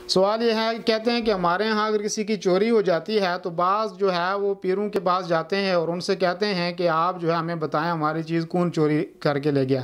سوال یہ ہے، کہتے ہیں کہ ہمارے ہاں اگر کسی کی چوری ہو جاتی ہے تو بعض جو ہے وہ پیروں کے پاس جاتے ہیں اور ان سے کہتے ہیں کہ آپ جو ہے ہمیں بتائیں ہماری چیز کون چوری کر کے لے گیا۔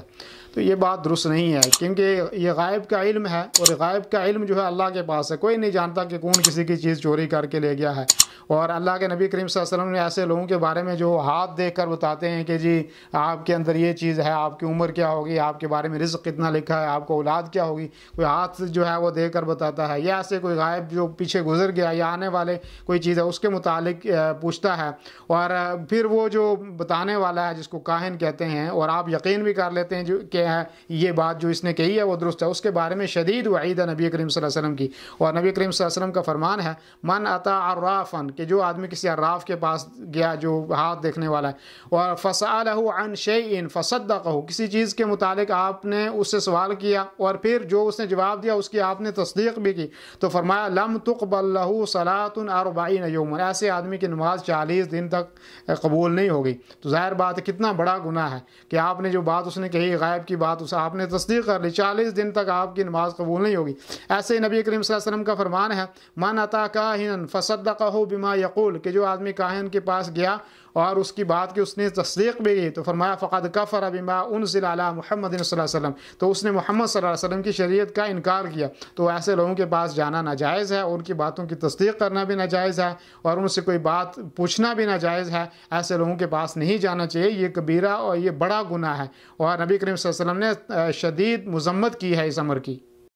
تو یہ بات درست نہیں ہے، کیونکہ یہ غائب کا علم ہے، اور غائب کا علم جو ہے اللہ کے پاس ہے، کوئی نہیں جانتا کہ کون کسی کی چیز چوری کر کے لے گیا ہے۔ اور اللہ کے نبی کریم صلی اللہ علیہ وسلم نے ایسے لوگوں کے بارے میں جو ہاتھ دیکھ کر بتاتے ہیں کہ جی آپ کے اندر یہ چیز ہے، آپ کی عمر کیا ہوگی، آپ کے بارے میں رزق کتنا لکھا ہے، آپ کو اولاد کیا ہوگی، کوئی ہاتھ جو ہے وہ دیکھ کر بتاتا ہے، یا ایسے کوئی غائب جو پیچھے گزر گیا یا آنے والے کوئی چیز ہے اس کے متعلق پوچھتا ہے، اور پھر وہ جو بتانے والا ہے جس کو کاہن کہتے ہیں، اور آپ یقین بھی کر لیتے ہیں جو کہ یہ بات جو اس نے کہی ہے وہ درست ہے، اس کے بارے میں شدید وعید ہے نبی کریم صلی اللہ علیہ وسلم کی۔ اور نبی کریم صلی اللہ علیہ وسلم کا فرمان ہے، من اتی عرافا، کہ جو آدمی کسی عراف کے پاس گیا جو ہاتھ دیکھنے والا ہے، اور فسألہ عن شیء فصدقہ، کسی چیز کے متعلق آپ نے اس سے سوال کیا اور پھر جو اس نے جواب دیا اس کی آپ نے تصدیق بھی کی، تو فرمایا لم تقبل لہ صلاۃ 40 یوما، ایسے آدمی کی نماز 40 دن تک قبول نہیں ہوگی۔ تو ظاہر بات ہے کتنا بڑا گناہ ہے کہ آپ نے جو بات اس نے کہی غائب کی بات اسے آپ نے تصدیق کر لی، 40 دن تک آپ کی نماز قبول نہیں ہوگی۔ ایسے ہی نبی کریم صلی اللہ علیہ وسلم کا فرمان ہے، من اتی کاہنا فصدقہ بما یقول، کہ جو آدمی کاہن کے پاس گیا اور اس کی بات کی اس نے تصدیق بھی کی، تو فرمایا فقد کفر بما انزل علی محمد صلی اللہ علیہ وسلم، تو اس نے محمد صلی اللہ علیہ وسلم کی شریعت کا انکار کیا۔ تو ایسے لوگوں کے پاس جانا ناجائز ہے، اور ان کی باتوں کی تصدیق کرنا بھی ناجائز ہے، اور ان سے کوئی بات پوچھنا بھی ناجائز ہے۔ ایسے لوگوں کے پاس نہیں جانا چاہیے، یہ کبیرہ اور یہ بڑا گناہ ہے، اور نبی کریم صلی اللہ علیہ وسلم نے شدید مذمت کی ہے اس امر کی۔